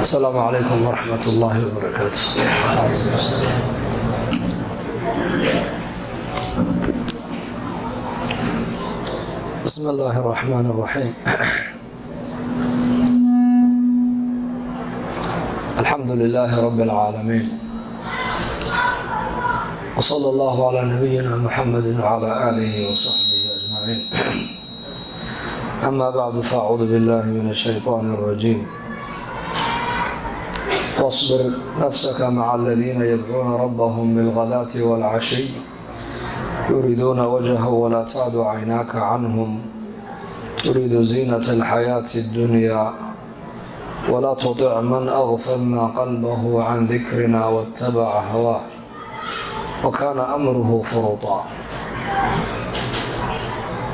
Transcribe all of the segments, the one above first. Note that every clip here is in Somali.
السلام عليكم ورحمة الله وبركاته. بسم الله الرحمن الرحيم. الحمد لله رب العالمين، وصلى الله على نبينا محمد وعلى آله وصحبه أجمعين. أما بعد، فأعوذ بالله من الشيطان الرجيم. واصبر نفسك مع الذين يدعون ربهم بالغداة والعشي يريدون وجهه ولا تعد عيناك عنهم تريد زينة الحياة الدنيا ولا تطع من أغفلنا قلبه عن ذكرنا واتبع هواه وكان أمره فرطا.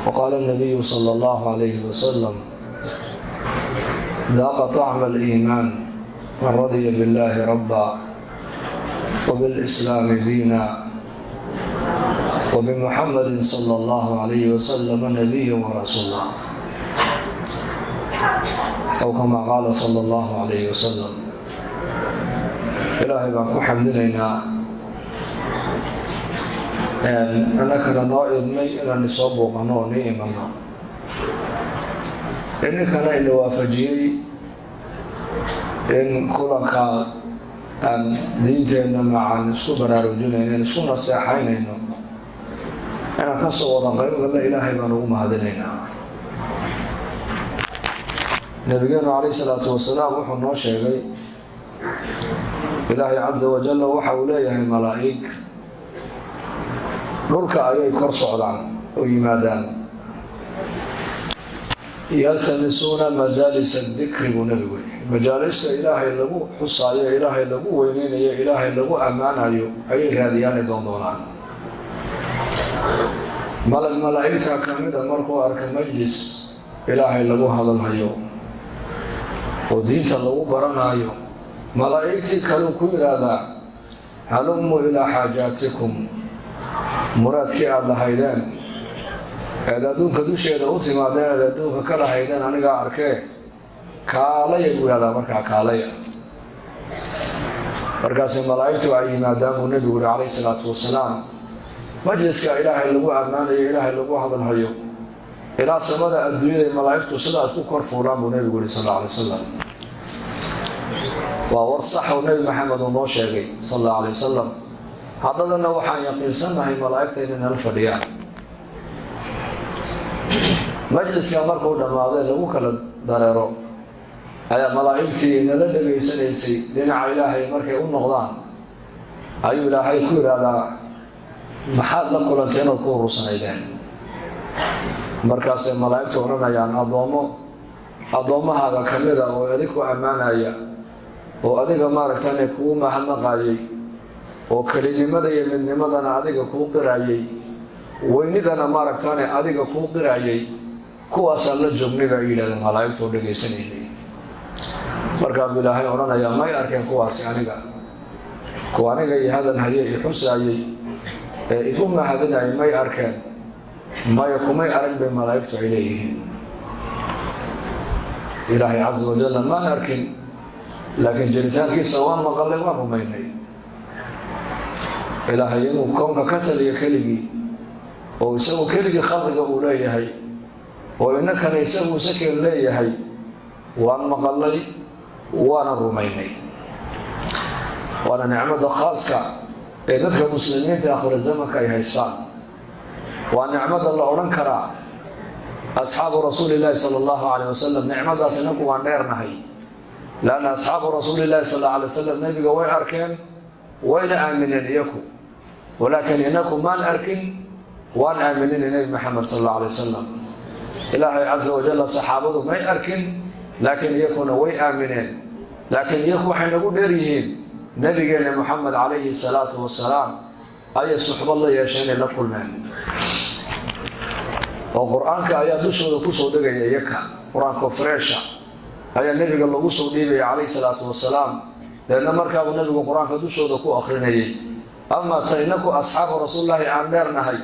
وقال النبي صلى الله عليه وسلم: ذاق طعم الإيمان من رضي بالله ربا وبالإسلام دينا وبمحمد صلى الله عليه وسلم نبيا ورسولا، أو كما قال صلى الله عليه وسلم. إلهي baan ku xamdinaynaa annakana noo idmay inaan isoo booqano oo nii imanno, ininkana ina waafajiyey in kulanka aan diinteenna macaan isku baraarujinayno, isku naseexaynayno, inaan ka soo wada qaybgalla ilaahay baan ugu mahadinaynaa. nabigeenu calayhi salaatu wasalaam wuxuu noo sheegay ilaahay casa wajalla waxa uu leeyahay malaa'ig dhulka ayay kor socdaan oo yimaadaan, yaltamisuuna majaalisa dikri buu nabigu yidhi. majaalista ilaahay lagu xusaayo, ilaahay lagu weyneynayo, ilaahay lagu ammaanayo ayay raadiyaani doondoonaan. malaa'igta ka mida markuu arka majlis ilaahay lagu hadalhayo oo diinta lagu baranayo, malaa'igtii kaleu ku yidhaahdaa: halummu ilaa xaajaatikum, muraadkii aada lahaydeen eed adduunka dusheeda u timaadeen, eed adduunka ka lahaydeen anigaa arkee, kaalaya buu yidhahdaa. markaa kaalaya, markaasay malaa'igtu ay yimaadaan buu nebigu yihi calayhi salaatu wasalaam, majliska ilaahay lagu ammaanayo, ilaahay lagu hadalhayo, ilaa samada adduunyada malaa'igtu sidaas ku kor fuulaan buu nebigu yihi sal alla alay wasalam. waa war sax oo nebi maxamed uu noo sheegay sal alla alay wasalam. haddadana waxaan yaqiinsannahay malaa'igta inay nala fadhiyaan. majliska markuu dhammaaday lagu kala dareero ayaa malaa'igtii nala dhegaysanaysay dhinaca ilaahay markay u noqdaan ayuu ilaahay ku yidhaahdaa: maxaad la kulantay inaad ku urursanaydeen? markaasay malaa'igtu odhanayaan: addoommahaaga ka mida oo adig ku ammaanaya, oo adiga maaragtane kugu mahadnaqayay, oo kelinimada iyo midnimadana adiga kuu qirayay, weynidana maaragtane adiga kuu qirayay, kuwaasaan la joognay baa yidhahdeen malaa'igtu oo dhegaysanaynay. markaa buu ilaahay odhanayaa: may arkeen kuwaasi kuwa aniga iyo hadal haye i xusaayey ee igu mahadinayay may arkeen? maya, kumay arag bay malaa'igtu ay leeyihiin. ilaahay casa wajalla maan arkin, laakiin jiritaankiisa waan maqalay, waan rumaynay. ilaahay inuu koonka ka taliyo keligii, oo isagu keligii khalqiga uu leeyahay, oo innakana isagu sakeen leeyahay, waan maqalay, waana rumaynay. waana nicmada khaaska ee dadka muslimiinta aakhira zamanka ay haystaan. waa nicmada la odhan karaa asxaabu rasuulillaahi sala allahu calayh wasalam, nicmadaas inaku waan dheernahay. laanna asxaabu rasuulillaahi sal alla alay wasalam nebiga way arkeen, wayna aamineen iyaku, walaakiin inaku maan arkin, waan aaminina nebi maxamed sal alla alay wasalam. ilaahay casa wajalla saxaabadu may arkin, laakiin iyakuna way aamineen. laakiin iyaku waxay nagu dheer yihiin nebigeena moxamed calayhi salaatu wasalaam ayay suxbad la yeesheen, inay la kulmeen. oo qur-aanka ayaa dushooda kusoo degaya, iyaka qur-aanka freesha ayaa nebiga lagu soo dhiibaya calayhi salaatu wasalaam. deedna markaabuu nebigu qur-aanka dushooda ku akrinayay. ama ta inaku asxaabu rasuulillaahi aan dheernahay,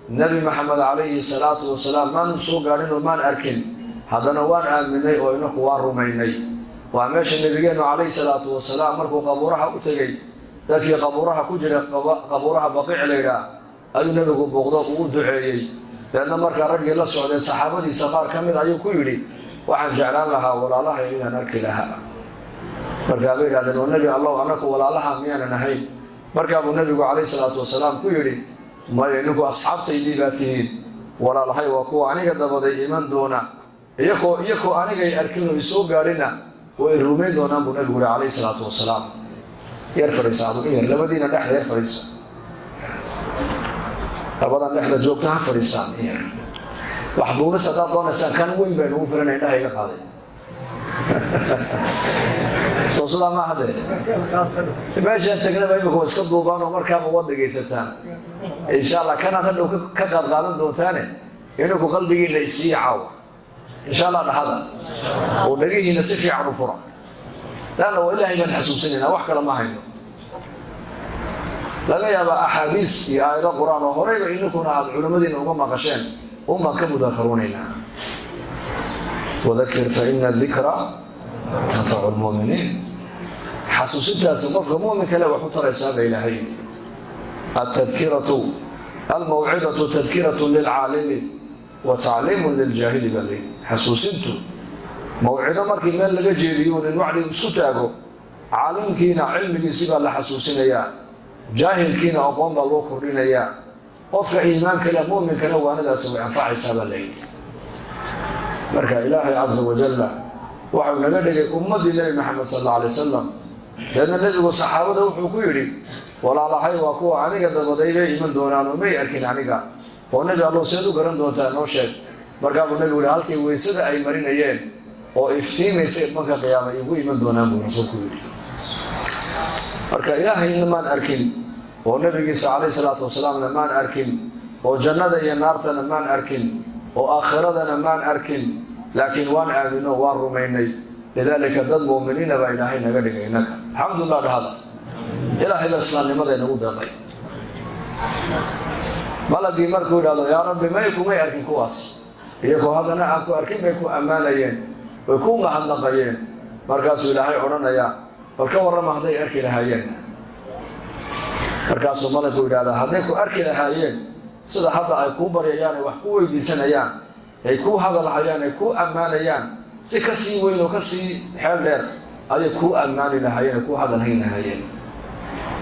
nebi maxamed calayhi salaatu wasalaam maanu soo gaadhin oo maan arkin, haddana waan aaminay oo inaku waan rumaynay. وعماش النبيين عليه الصلاة والسلام مركو قبورها أتجي ذاتي قبورها كجرة قبورها بقيع ليلة أي نبي بغضاء ودعي لأن مركا رجل الله سعود صحابتي سقار كامل أي كيولي وعن جعلان لها ولا لها إلا نركي لها مركا بير هذا النبي الله أنك ولا لها ميانا نهي مركا النبي عليه الصلاة والسلام كيولي ما إنكم أصحاب تيديباتين ولا لها وكو عنك دبضي إيمان دونا يكو عنك يأركنوا يسوق علينا وإرمين دونا النبي عليه الصلاة والسلام يرفرس هذا لبدينا نحن يرفرس أبدا نحن جوكتها فريسان وحبونا ستابونا سكان وين بينهم فرنا إنها هي قاضي صوصلا ما حدا باش انت كنا بينك واسكت دوبان ومركب ود جيستان ان شاء الله كان هذا كقادن دوتاني انكم قلبي لا يسيعوا ان شاء الله هذا ودغينا نسفي على فرع لا والله من حسوسنا وحكى ما عنده لا يا احاديث يا آيات القرآن وهريبه انكم علماء وما مقشين وما كمذاكروننا وذكر فإن الذكرى تنفع المؤمنين حسوسيتها سقف مؤمن كلا وحطر حساب إلهي التذكرة الموعظة تذكرة للعالم وتعليم للجاهل بلي حسوسيته موعظة مركي من لقى جيريون الوعد يسكتاكو عالم كينا علم يسيب الله حسوسين يا جاهل كينا أقوم الله كرين يا وفق إيمان كلا مؤمن كلا وانا لا سوي أنفع حساب الليل marka ilaahay azza wa jalla waxa naga dhigay ummadii nabi maxamed sallallahu alayhi wasallam dadna nabigu saxaabada wuxuu ku yiri walaalahay waa kuwa aniga dabadayba iman doonaan oo may arkin aniga oo nabi Allah seedu garan doontaa noo sheeg marka uu nabigu halkii weysada ay marinayeen oo iftiimaysay marka qiyaamada igu iman doonaan buu rasuulku yiri marka ilaahay ma arkin oo nabigiisa alayhi salaatu wasalaam ma arkin oo jannada iyo naartana ma arkin وآخرتنا ما أركن لكن وان آمنوا وان رميني لذلك ضد المؤمنين بإلهي نقدك إنك الحمد لله هذا إلهي الإسلام لماذا ينقود هذا بلدي مركو هذا يا رب ما يكون ما يركن كواس يكون هذا أنا أكو أركن ما يكون أمانيين ويكون محنقيين مركز إلهي عرنا يا فالكور ما هذا يركن هايين مركز ملكو هذا يكون أركن هايين sida hadda ay ku barayaan wax ku weydiisanayaan ay ku hadalhayaan ay ku amaanayaan si ka sii weyn oo ka sii xeel dheer ay ku amaani lahaayeen ku hadalhaynayeen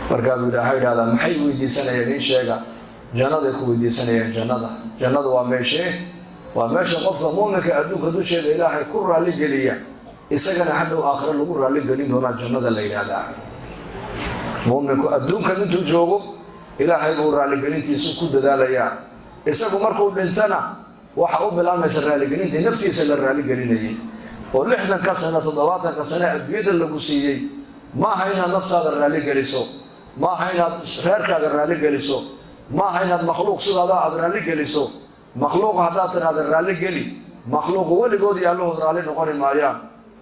marka ilaahay raada maxay weydiisanayeen in sheega jannada ku weydiisanayeen jannada waa meesha qofka muuminka adduunka dusheeda ilaahay ku raali geliya isagana hadhow aakhira lagu raali gelin doona jannada la yiraahdaa muuminku adduunka intuu joogo ilaahay uu raali gelintiisu ku dadaalaya isagu markuu dhintana waxa uu bilaabmaysa raali gelintii naftiisa la raali gelinayay oo 60 ka sano 70 ka sano adduunyada lagu siiyay ma hayna naftaada raali geliso ma hayna reerkaaga raali geliso ma hayna makhluuq sidaada aad raali geliso makhluuq hadaa tiraada raali geli makhluuq waligood iyo Allah raali noqon maayaan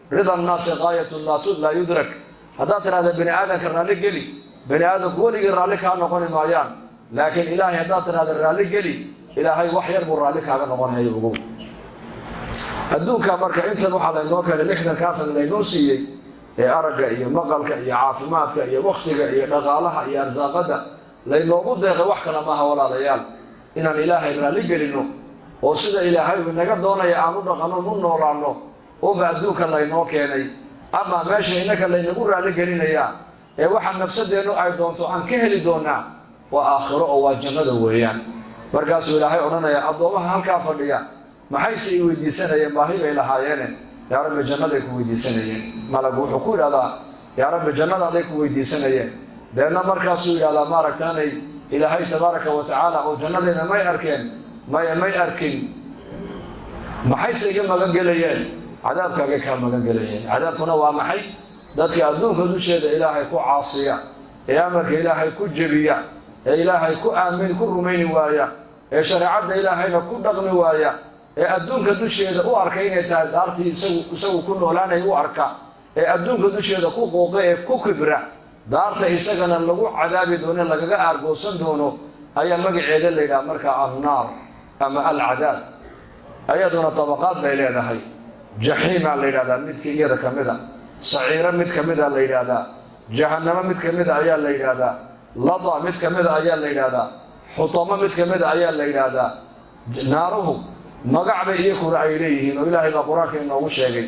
ridan naas qaayatu la yudrak hadaa tiraada bini aadamka raali geli bani aadam kuwaliga raali ka noqon maayaan laakiin ilaahay hadaa tiraada raali geli ilaahay wax yar buu raali kaaga noqonayo ugu adduunka marka inta waxa la inoo keenay 60 ka sano la inoo siiyay ee araga iyo maqalka iyo caafimaadka iyo waqtiga iyo dhaqaalaha iyo arsaaqada la inoogu deeqay wax kala ma aha walaalayaal inaan ilaahay raali gelino oo sida ilaahay naga doonayo aan u dhaqano u noolaano oo adduunka la inoo keenay ama meesha inaka la inagu raali gelinaya ee waxa nafsadeenu ay doonto aan ka heli doonaa waa aakhiro oo waa jannada weeyaan markaas ilaahay oranaya adoomaha halka fadhiya maxay si weydiisanayeen baahi bay lahaayeen yaa rabbi jannada ku weydiisanayeen malagu wuxuu ku yiraahdaa yaa rabbi jannada ay ku weydiisanayeen deena markaas uu yiraahdaa maaragtaanay ilaahay tabaaraka wa tacaala oo jannadeena may arkeen may arkin maxay si iga magan galayeen cadaabkaaga ka magan galayeen cadaabkuna waa maxay dadka adduunka dusheeda ilaahay ku caasiya ee amarka ilaahay ku jabiya ee ilaahay ku aamin ku rumayni waaya ee shariicada ilaahayna ku dhaqmi waaya ee adduunka dusheeda u arkay inay tahay daartii isagu ku noolaanay u arka ee adduunka dusheeda ku qooqay ee ku kibra daarta isagana lagu cadaabi doono lagaga aargoosan doono ayaa magaceeda la yiraahdaa marka annaar ama al-cadaab ayaduna tabaqaad bay leedahay jahiima la yiraahdaa midkii iyada kamida saciiro mid ka mid a la yidhaahdaa jahannamo mid ka mid a ayaa la yidhaahdaa lada mid ka mid a ayaa la yidhaahdaa xutamo mid ka mid a ayaa la yidhaahdaa naaruhu magac bay iyakuna ay leeyihiin oo ilaahay baa qur-aanka inoogu sheegay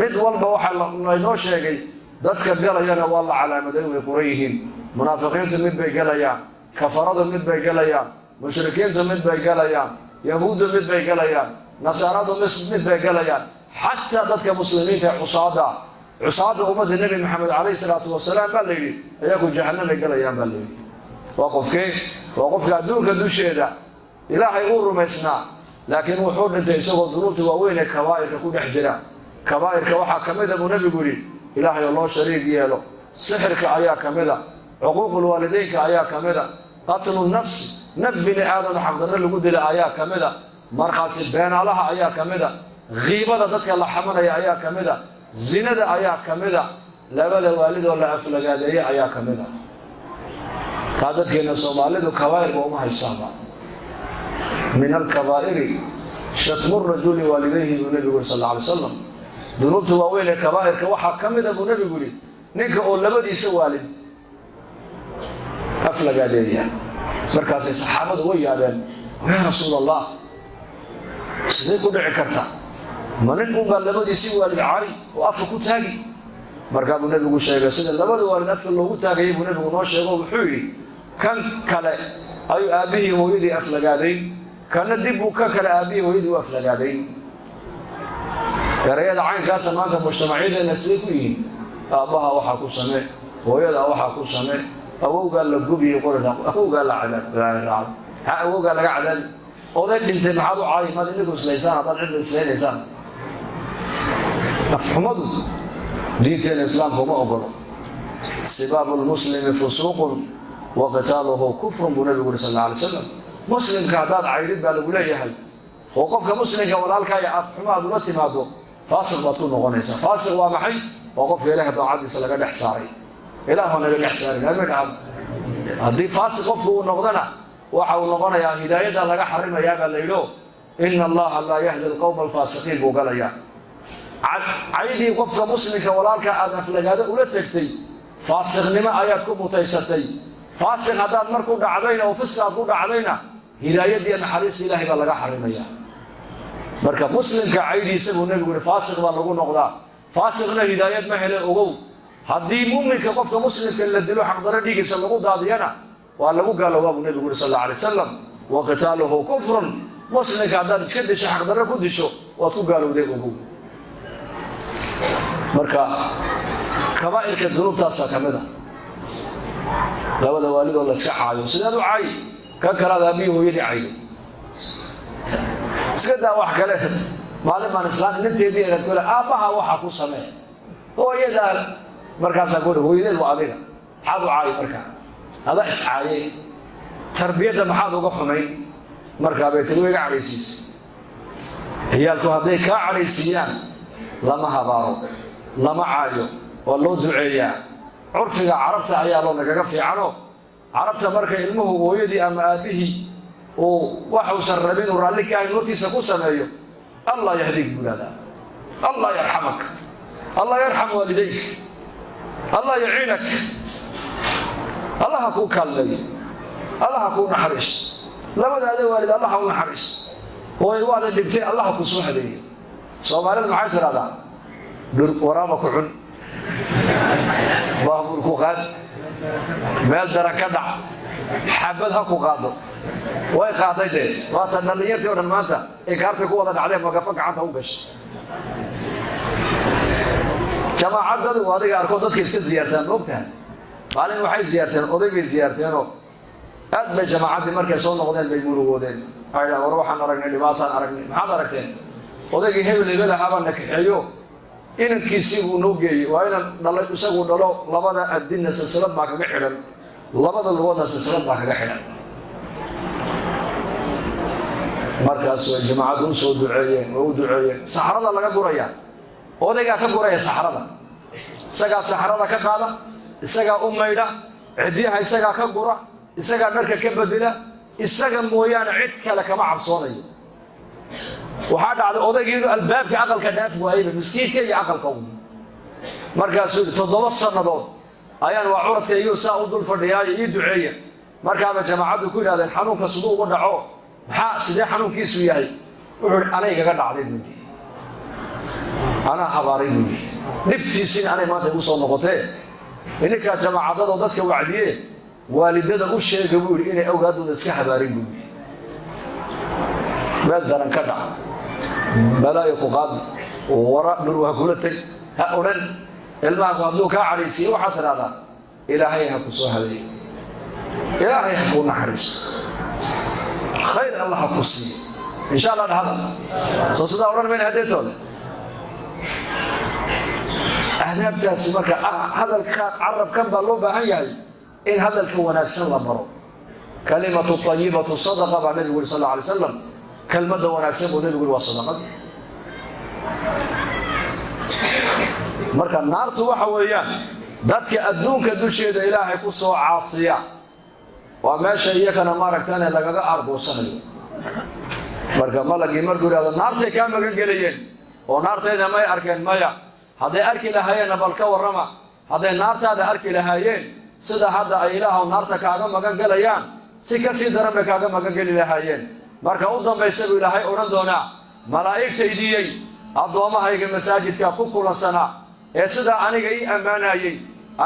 mid walba waxaa laynoo sheegay dadka galayana waa la calaamaday way qoran yihiin munaafiqiintu mid bay galayaan kafaradu mid bay galayaan mushrikiintu mid bay galayaan yahuuddu mid bay galayaan nasaaradu mid bay galayaan xataa dadka muslimiinta cusaada ummadda nebi maxamed calayhi salaatu wasalaam baa la yidhi ayagu jahannamay galayaan baa la yidhi waa qofka adduunka dusheeda ilaahay uu rumaysnaa laakiin wuxuu dhintay isagoo dunuubta waaweyn ee kabaa'irka ku dhex jira kabaa'irka waxaa ka mida buu nebigu yidhi ilaahay oo loo shariig yeelo sixirka ayaa ka mida cuquuqulwaalideynka ayaa ka mida qatlu nafsi naf bini aadam xaqdarro lagu dila ayaa ka mida markhaati beenaalaha ayaa ka mida kiibada dadka la xamanaya ayaa ka mida zinada ayaa ka mida labada waalidoo la aflagaadeeye ayaa ka mida taa dadkeena soomaalidu kabaa'irba uma haystaaba min alkabaa'iri shatmu rajuli waalidayhi buu nebigu yuri sal alla alay salam dunuubta waaweyn ee kabaa'irka waxaa ka mida buu nebigu yidhi ninka oo labadiisa waalid aflagaadeeya markaasay saxaabadu way yaabeen yaa rasuul allah sidee ku dhici karta ma nin unbaa labadiisii waalid cali oo afka ku taagi markaa buu nebigu sheegay sida labada waalid afka loogu taagayay buu nebigu noo sheego wuxuu yidhi kan kale ayuu aabbihii hooyadii aflagaadayn kana dib buu ka kale aabbihii hooyadii u aflagaadayn erayada caynkaasa maanta mujtamacyadeenna siday ku yihiin aabbaha waxaa ku samee hooyadaa waxaa ku samee awowgaa la gubiye awowgaa la awowgaa laga cadaabi oday dhintay maxaad u caayi maad inagu islaysaan haddaad cidda islaynaysaan afxumadu diinteena islaamka uma ogolo sibaabu lmuslimi fusuuqun wa qitaaluhu kufrun buu nebigu yuri sal alla alay salam muslimka haddaad caydid baa lagu leeyahay oo qofka muslimka walaalkaaya afxumo aad ula timaado faasiq baad ku noqonaysaa faasiq waa maxay waa qofka ilaahay daacadiisa laga dhex saaray ilaah waa naga dhex saarin haddii faasiq qofku uu noqdana waxa uu noqonayaa hidaayada laga xarimayaa baa la yidho ina allaha laa yahdi alqowma alfaasiqiin buu galayaa caydii qofka muslimka walaalka aad aflagaado ula tegtay faasiqnimo ayaad ku mutaysatay faasiq haddaad mar ku dhacdayna oo fiska aad ku dhacdayna hidaayadiiyo naxariista ilaahay baa laga xarimayaa marka muslimka caydiisa buu nebigu yihi faasiq baa lagu noqdaa faasiqna hidaayad ma hele ogow haddii muminka qofka muslimka la dilo xaqdaro dhigiisa lagu daadiyana waa lagu gaaloobaa buu nebigu yuri sal alla alay wasalam wa qitaaluhu kufrun muslimka haddaad iska disho xaqdarro ku disho waad ku gaalowday ogow marka kabaa'irka dunuubtaasaa ka mid a labada waalidoo la iska caayo sidaad u caayi ka kalaad aabbihii hooyadii cayday iska daa wax kale maalin baan islaan ninteedii eed kule aabbaha waxaa ku samee hooyadaa markaasaa ku hooyadeed waa adiga maxaad u caayi markaa adaa iscaayay tarbiyadda maxaad uga xumayn markaa bay tiri wayga cadhaysiisay ciyaalku hadday kaa cadhaysiiyaan lama habaaro lama caayo waa loo duceeyaa curfiga carabta ayaa loo nagaga fiicano carabta marka ilmuhu hooyadii ama aabbihii uu waxuusan rabin uu raalli ka ahayn hortiisa ku sameeyo allah yahdiik buu ihahdaa allah yarxamak allah yarxam waalidayk allah yaciinak allah ha kuu kaalmeeyo allah ha kuu naxariisto labadaada waalid allah ha u naxariisto hooy waada dhibtay allah ha ku soo hadeeyo soomaalida maxay tidhahdaa waraaba ku cun baabuur ku qaad meel daran ka dhac xabad ha ku qaado way qaaday dee waata dhallinyartii o dhan maanta inkaartay ku wada dhacdeen magafo gacanta u gashay jamaacadadu adiga arkoo dadka iska ziyaartaan ogtahay maalin waxay ziyaarteen oday bay ziyaarteenoo aad bay jamaacaddii markay soo noqdeen bay murugoodeen waxay dhaha war waxaan aragnay dhibaataan aragnay maxaad aragteen odaygii hebel hebel ahaabaa na kaxeeyo inankiisii buu noo geeyey waa inan dhalay isagu dhalo labada addinna silsilad baa kaga xidhan labada lugoodna silsilad baa kaga xidhan markaas way jamaacaddu u soo duceeyeen oo u duceeyeen saxrada laga guraya odaygaa ka guraya saxrada isagaa saxrada ka qaada isagaa u maydha cidyaha isagaa ka gura isagaa dharka ka bedela isaga mooyaane cid kale kama cabsoonayo waxaa dhacday odaygii inuu albaabka aqalka dhaafi waayeyba miskiinka iyo aqalka markaasuu 7 sanadood ayaan waa curadkaygu saa u dul fadhiyaa iyo duceeya markaaba jamaacadu ku yiraahdeen xanuunka sidoo ugu dhaco maxaa sidee xanuunkiisu yahay wuxuu anayga ga dhacday ana habaray nibtiisin anay maanta ugu soo noqotay inka jamaacadada dadka wacdiye waalidada u sheegay buu inay awlaadooda iska habaarin buu meel daran ka dhac balaayo ku qaad wara dhurwa kula tag ha oran ilmaha haduu ka cariisiyo waxa tiraada ilaahay ha ku soo haday ilaahay ha ku naxariisto khayr allah ku siiyo insha Allah hada soo sida oran meen hadeetood ahdabtaasi marka hadalka carabkan baa loo baahan yahay in hadalka wanaagsan la baro kalimatu tayyibatu sadaqa baa nabiga sallallahu alayhi wasallam kalmada wanaagsan oo nabiga waa sadaqa marka naartu waxa weeyaan dadka adduunka dusheeda ilaahay ku soo caasiya waa meesha iyagana maaragtana lagaga argoosanayo marka malagii markuu yiraahdo naartay ka magan galayeen oo naartayda may arkeen maya haday arki lahaayeen bal ka warama haday naartaada arki lahaayeen sida hadda ay ilaahu naarta kaaga magan galayaan si ka sii daran bay kaaga magan gali lahaayeen marka u dambaysa ilaahay oran doona malaa'iktaydiyay adoomahayga masaajidka ku kulansana ee sida aniga ii amaanayay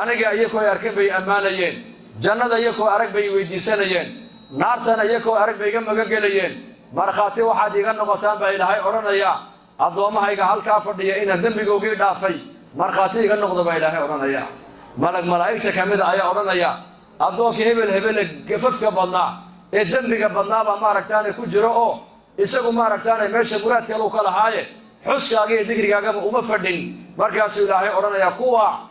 aniga iyakoo arkay bay amaanayeen jannada iyakoo arag bay weydiisanayeen naartana iyakoo arag bay ga magan galayeen marxaati waxaad iga noqotaan baa ilaahay oranaya adoomahayga halka fadhiya in dambigoogii dhaafay marxaati iga noqdo baa ilaahay oranaya malaa'ikta kamida ayaa oranaya adoonka hebel gafafka badnaa ee dambiga badnaaba maaragtaan ku jiro oo isagu maaragtaan meesha muraadka uu kala haaye xuskaaga iyo digrigaaga uma fadhin markaas ilaahay oranaya kuwa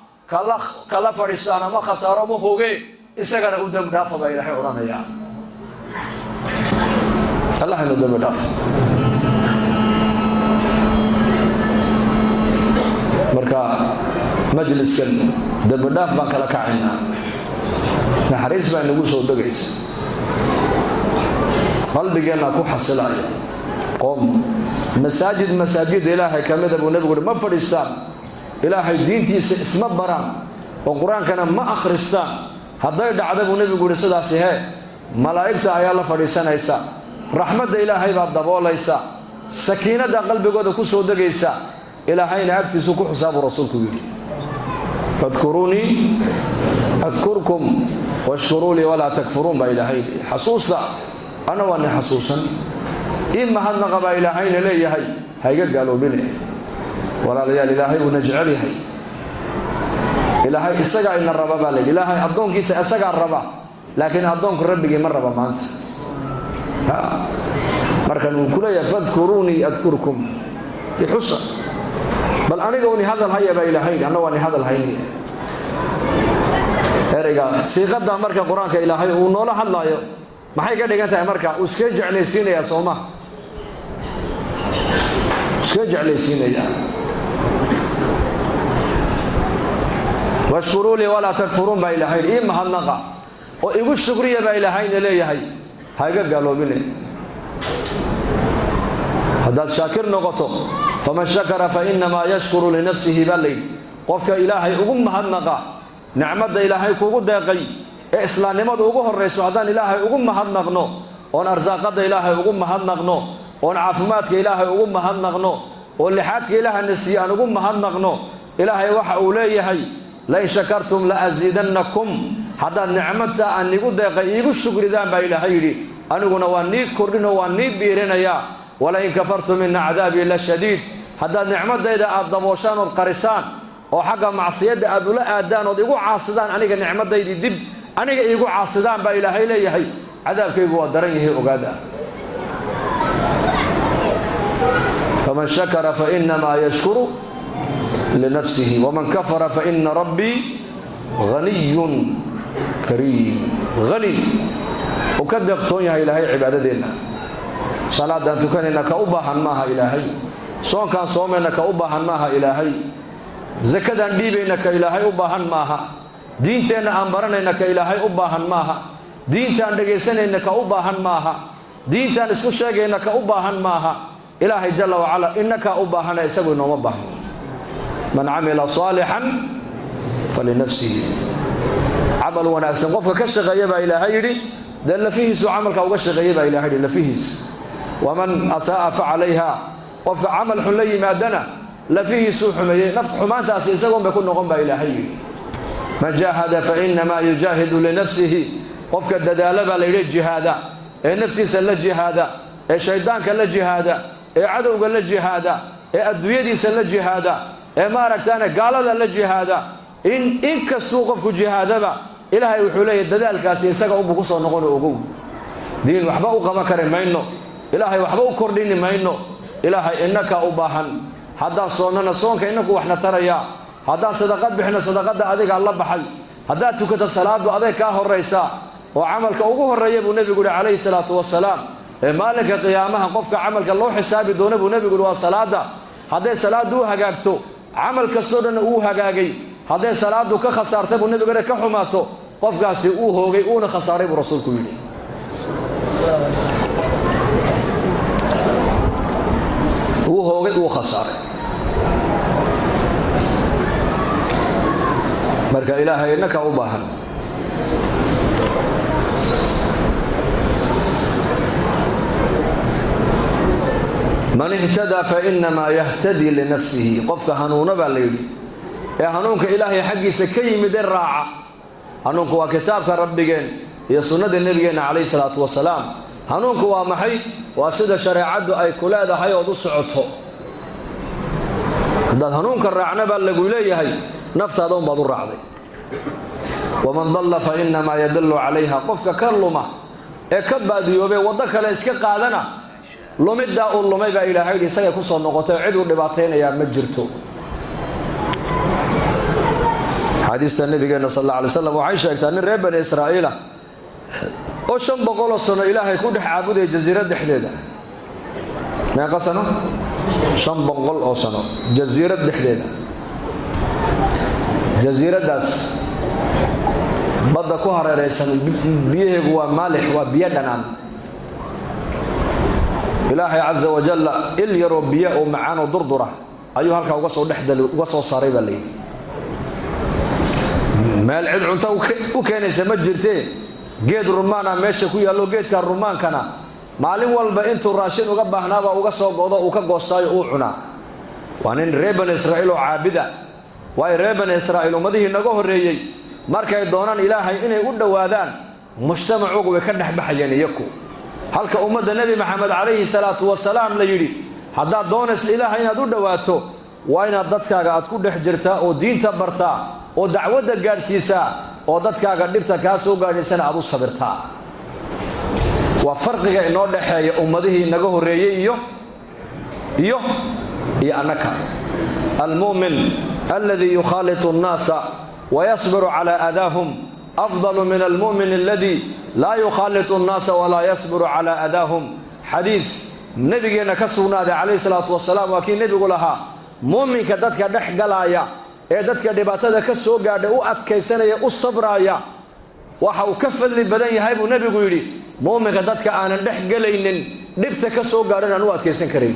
kala fariistaana ma khasaaro ma hooge isagana u damb dhaafo baa ilaahay oranaya Allah inu damb dhaafo marka majliskan damb dhaaf baan kala kacayna naxariis baa nagu soo dagaysa qalbigeena ku xasilaaya qom masaajid ilaahay kamida buu nabigu ma fadhiistaan ilaahay diintiisa isma baraan oo quraankana ma akhristaan haday dhacdo buu nabigu sidaas malaa'ikta ayaa la fadhiisanaysa raxmadda ilaahay baa daboolaysa sakiinada qalbigooda ku soo dagaysa ilaahayna agtiisu ku xisaabu rasuulku yiri fadkuruni adkurkum washkuru li wala takfurun ba ilaahay xasuusta ana waan xasuusan إما هذا قبا إلهين ليه هاي قالوا بني ولا ليال إلهي ونجعله إلهي إسقى إن الربا بالي إلهي أبدون كيس إسقى الربا لكن أبدون كربي مرة ربا ما أنت مركن كل فاذكروني أذكركم يحصل بل أنا قوني هذا الهيا بإلهين أنا واني هذا الهيني هرجع سيقدر مركن قرآن كإلهي ونولا حلا يو ما هي قد جت أمريكا وسكيج على سينة يا سوما سكيج على سينة يا واشكروا لي ولا تكفرون بإلهين إما هالنقا ويقول شكرية بإلهين ليه هاي قالوا بني هذا شاكر نقطه فمن شكر فإنما يشكر لنفسه بلي قفك إلهي أقوم هالنقا نعمة إلهي كوجود دقي islaamnimadu ugu horeyso hadaan ilaahay ugu mahadnaqno oon arsaaqada ilaahay ugu mahadnaqno oon caafimaadka ilaahay ugu mahadnaqno oo lixaadka ilaahay nasiyaan ugu mahadnaqno ilaahay waxa uu leeyahay la in shakartum la azidannakum hadaa nicmada aan igu deeqay igu shukridaan baa ilaahay yiri aniguna waan nii kordhino waan nii biirinaya wala in kafartum min adabi la shadid hadaa nicmadayda aad dabooshaan oo qarisaan oo xaqa macsiyada aad ula aadaan oo igu caasidaan aniga nicmadaydi dib aniga igu caasidaan baa ilaahay leeyahay cadaabkaygu waa daran yahay ogaada faman shakara fa inma yashkuru li nafsihi waman kafara fa inna rabbi ghaniyyun kareem ghani ukadaqtoon yahay ilaahay cibaadadeena salaadan tukanina ka u baahan maaha ilaahay soonkan soomena ka u baahan maaha ilaahay zakadan dhiibayna ka ilaahay u baahan maaha diinteena aan baranayna ka ilaahay u baahan maaha diintaan dhageysanayna ka u baahan maaha diintaan isku sheegayna ka u baahan maaha ilaahay jalla wa ala innaka u baahana isagu nooma baahno من عمل صالحا فلنفسه عمل وناكسن قفك كشغيه با إلهي يري دل فيه عملك او كشغيه با إلهي يري لفيه ومن اساء فعليها قفك عمل حلي ما دنا لفيه سوء حميه نفط حمانتاس اسغون بكون نقون با إلهي يري من جاهد فإنما يجاهد لنفسه قفك الددالة با ليري جهادا نفتيس لا جهادا شيطانك لا جهادا عدوك لا جهادا الدويديس لا جهادا ما ركتانا قال لا جهادا إن كستو قفك جهادا با إلهي وحوليه الددالكاس يساق أبو قصة نقول أقول دين وحبا أقام كرم ماينو إلهي وحبا أكردين ماينو إلهي إنك أباهن هذا صوننا صونك إنك وحنا تريا هذا صدقات بحنا صدقات أذيك الله بحي هذا تكت الصلاة أذيك أهو الرئيساء وعملك أبوه الرئيب والنبي يقول عليه الصلاة والسلام مالك قيامها قفك عملك الله حسابي دون والنبي يقول والصلاة هذا صلاة دو هجاكتو عمل كستودن أو هجاجي هذا صلاة دو كخسارته والنبي يقول كحماته قفك سي أو هوجي أو خسارة برسول كله هو هوجي أو خسارة مرجع إلهي إنك أباهن من اهتدى فإنما يهتدي لنفسه قفك هنون بالليل يا هنونك إلهي حقي سكي مدر راعة هنونك وكتابك ربك يا سنة النبي عليه الصلاة والسلام هنونك ومحي واسد شريعة أي كلا ده هاي ودوس عطه ده هنونك الرعنا بالليل هاي نفت هذا بضر عليه ومن ضل فإنما يدل عليها قفك كلمة كبد يوبي وضك لإسك قادنا لمدة أو لميبا إلى هاي سيا كسر نقطة عدو دبعتين يا مجرتو حديث النبي صلى الله عليه وسلم وعائشة كان رب إسرائيل وشن بقول السنة إلهي كل عبود جزيرة دحليلة ما قصنا شن بقول السنة جزيرة دحليلة جزيرة داس بدأ كهر رئيسا بيه هو مالح وبيدنا إلهي عز وجل إل يربيه ومعانه ضردرة أيها الكا وقصوا دحدل وقصوا صاريبا لي ما العد عنتا وكانيسا ما جرتين geed rumaana meesha ku yaalo geedka rumaankana maalin walba intuu raashin uga baahnaaba uga soo go'do uu ka goostaayo uu cuna waa nin reeban Israa'iil oo caabida way reeban Israa'iil umadii naga horeeyay markay doonaan Ilaahay inay u dhawaadaan mujtamacugu way ka dhaxbaxayeen iyaku halka ummadda nabi maxamed calayhi salaatu wasalaam la yiri hadaa doonas Ilaahay inaad u dhawaato waa inaad dadkaaga aad ku dhex jirtaa oo diinta bartaa oo dacwada gaarsiisaa oo dadkaaga dhibta ka soo gaadhaysan aad u sabirtaa waa farqiga inoo dhaxeeya ummadihii naga horeeyay iyo annaka almu'min alladhi yukhalitu an-nasa wa yasbiru ala adahum afdalu min almu'min alladhi la yukhalitu an-nasa wa la yasbiru ala adahum hadith nabigeena ka sugnaaday alayhi salatu wasalaam waa kii nabigu lahaa mu'minka dadka dhex galaya ee dadka dhibaatada ka soo gaadhay u adkaysanaya u sabraya waxa uu ka fadli badan yahay buu nabigu yiri muuminka dadka aanan dhex galaynin dhibta ka soo gaadhan aan u adkaysan karin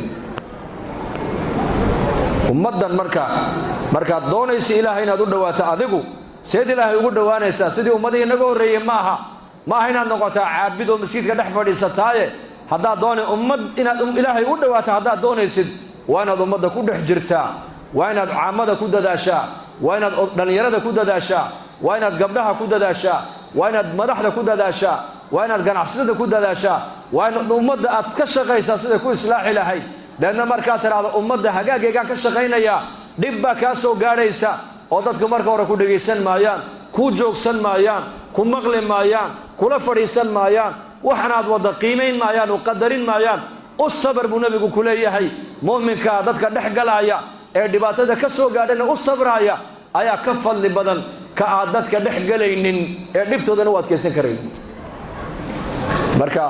ummadan marka doonaysi Ilaahay inaad u dhawaato adigu sidii Ilaahay ugu dhawaanaysa sidii ummadii naga horeeyay maaha inaad noqoto caabido masjidka dhex fadhiisataaye hadaa doonay ummad inaad Ilaahay u dhawaato hadaa doonaysid waa inaad ummadda ku dhex jirtaa waa inaad caamada ku dadaashaa waa inaad dhalinyarada ku dadaashaa waa inaad gabdhaha ku dadaashaa waa inaad madaxda ku dadaashaa waa inaad ganacsatada ku dadaashaa waa inaad ummadda aad ka shaqaysaa sida ku islaaxi lahayd dadna markaa tiraahdo ummadda hagaagaygaan ka shaqaynaya dhib baa kaa soo gaadhaysa oo dadku marka hore ku dhageysan maayaan ku joogsan maayaan ku maqli maayaan kula fadhiisan maayaan waxaanaad wada qiimayn maayaan oo qadarin maayaan u sabar buu nabigu ku leeyahay muuminka dadka dhex galaya ee dhibaatada ka soo gaadhana u sabraya ayaa ka fadli badan ka aad dadka dhex galaynin ee dhibtoodana u adkaysan karayn marka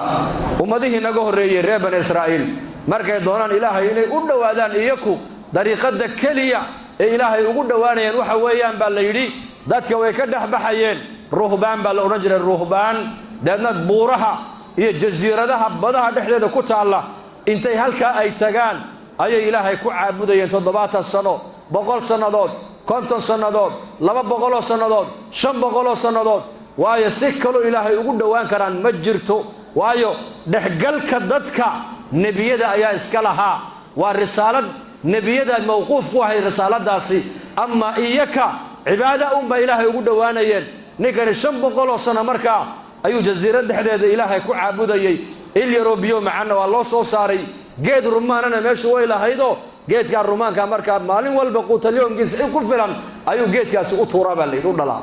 ummadihii naga horeeyay reer bani Israa'iil markay doonaan Ilaahay inay u dhawaadaan iyaku dariiqada kaliya ee Ilaahay ugu dhawaanayaan waxa weeyaan baa la yiri dadka way ka dhaxbaxayeen ruhbaan baa la oran jiray ruhbaan dadna buuraha iyo jasiiradaha badaha dhexdeeda ku taala intay halka ay tagaan ayay Ilaahay ku caabudayeen 7 sano boqol sannadood 50 sannadood 200 sannadood 500 sannadood waayo si kale ilaahay ugu dhawaan karaan ma jirto waayo dhexgalka dadka nebiyada ayaa iska lahaa waa risaalad nebiyada mawquuf ku ahay risaaladaasi ama iyaka cibaada ba ilaahay ugu dhawaanayeen ninkani 500 sano markaa ayuu jasiirad dhexdeeda ilaahay ku caabudayay il Yurubiyo macna waa loo soo saaray geed rumaanana meesha way lahaydo geedka rumaanka markaa maalin walba quutalyoonkiisa ku filan ayuu geedkaasi u tuuraa baa leeyahay u dhalaa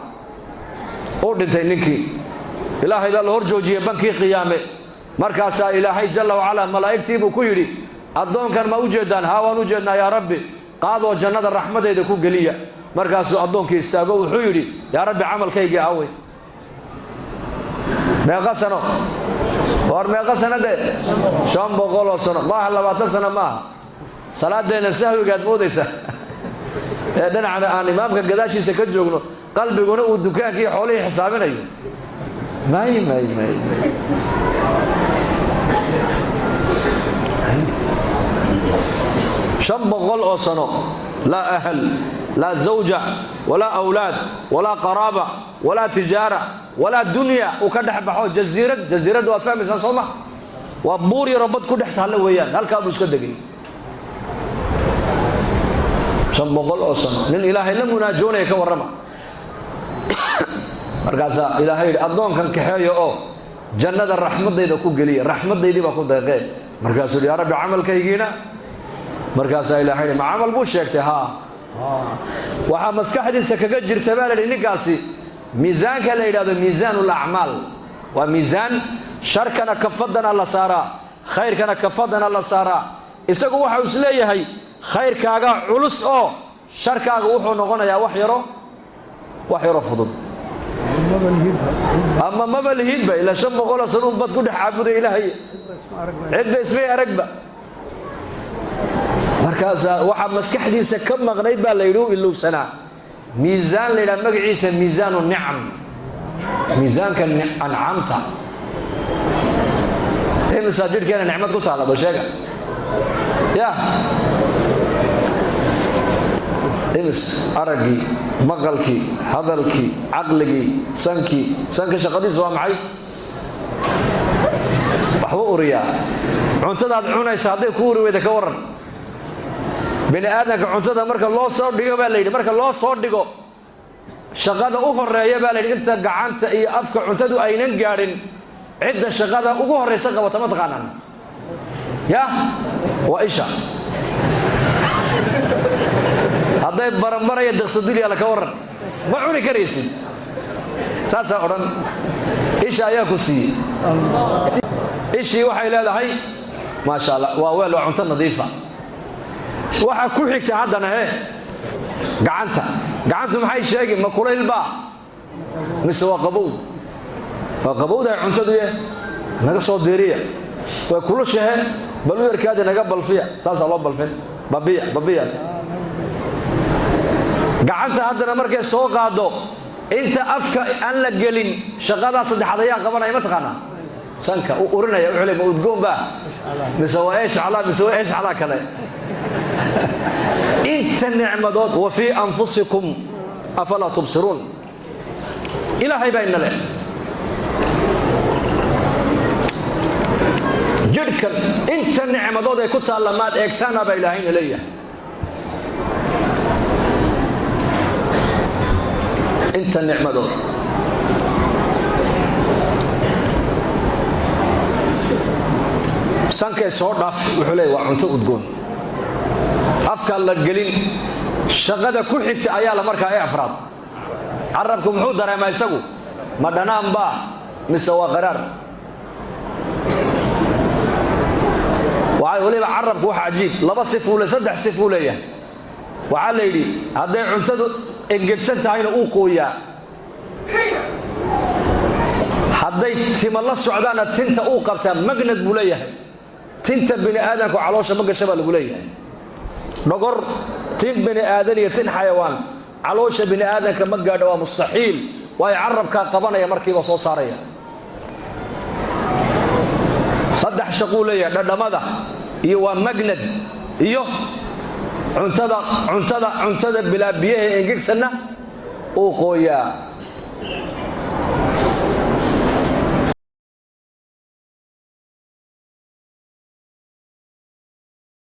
oo dhintay ninkii ilaahay baa la hor joojiyay bankii qiyaame markaas ilaahay jalla wa ala malaa'iktii buu ku yiri adoonkan ma u jeedaan haa waan u jeednaa yaa rabbi qaado jannada raxmadeeda ku galiya markaas adoonkii istaago wuxuu yiri yaa rabbi amalkayga away meeqa sano war meeqa sanade 500 sano ma 20 sano ma salaadeena sahwigaad moodaysa ee dhinaca aan imaamka gadaashiisa ka joogno qalbiguna uu dukaankii xoolihii xisaabinayo may 500 سنة لا أهل لا زوجة ولا أولاد ولا قرابة ولا تجارة ولا دنيا وكدح بحوج جزيرة وفهم إنسان صومة وبوري ربط كدح تهلا ويان هل كابوس كدقي 500 سنة لأن إلهي لم يناجونه كورما مركزا إلهي أبدون كان كحيو جنة الرحمة دي دكو قليل الرحمة دي بكو دقيق مركزا يا رب عمل كيجينا مركز إلهي ما عمل بوش يكتي ها وحا مسكحديسا كغا جيرتا با لي نيكاسي ميزان كلا يراده ميزان الاعمال وميزان شركنا كفدنا الله سارا خير كنا كفدنا الله سارا اسغو waxa uu isleeyahay khayrkaaga culus oo sharkaaga wuxuu noqonayaa wax yaro fudud amma ma balhiid ba ila 500 sano bad ku dhex caabuday ilaahay cid ba ismay aragba markaas waxa maskaxdiisa ka maqnayd baa la yiraahdo ilowsana miisaan leeyahay magaciisa miisaanu ni'am miisaanka an'amta ee masaajidkeena nicmad ku taala bal sheega ya إنس أرجي مقلكي هذلكي عقلكي سنكي شقدي سوا معي وحو أوريا عنتدا عنا يساعدك كوري وإذا كورن بني آدم عنتدا مركا الله صار ديجو بالليل مركا الله صار ديجو شقدا أوفر يا بالليل أنت قعنت أي أفكار عنتدو أينن جارين عدة شقدا أوفر يسقى وتمتقنا يا وإيشا hadday baranbaraya daqsadil yaa la ka waran ma cuni karaysid saasa oran isha ayaa ku siiyey ishii waxay leedahay ma sha Allah waa weel cunto nadiif ah waxa ku xigta haddana gacanta maxay sheegay ma kulayl ba mise waa qabowda cuntadu naga soo deeriya waa kulushahay bal weerkaada naga balfiya saasa loo balfin babiya gacanta haddana markay soo qaado inta afka aan la gelin shaqada saddexaad ayaa qabanay ma taqaana sanka u urinaya wuxuu leeyahay udgoon ba misawaa'ish ala kale inta nicmadood wa fi anfusikum afala tubsirun ilaahay bayna le jidkan inta nicmadood ay ku taallamaad eegtaana ba ilaahay leeyahay انت النعمه دول سانكي سو داف وخلي وا cunto udgoon afka la gelin shaqada ku xigta ayaa la markaa ay afraad arabku muxuu dareemaa isagu ma dhanaan ba mise waa qaraar waliba arabku waxa ajiib laba sifuule saddex sifuule waxa la yiri haday cuntadu engegsan tahayna uu qooyaa hadday tima la socdaana tinta uu qabtaa magnad buu leeyahay tinta bini aadanku caloosha ma gasha baa lagu leeyahay dhogor tin bini aadan iyo tin xayawaan caloosha bini aadanka ma gaadho waa mustaxiil way carabka qabanaya markiiba soo saaraya saddex shaqo leeyahay dhadhamada iyo waa magnad iyo cuntada bilaa biyaha engegsanna uu qooyaa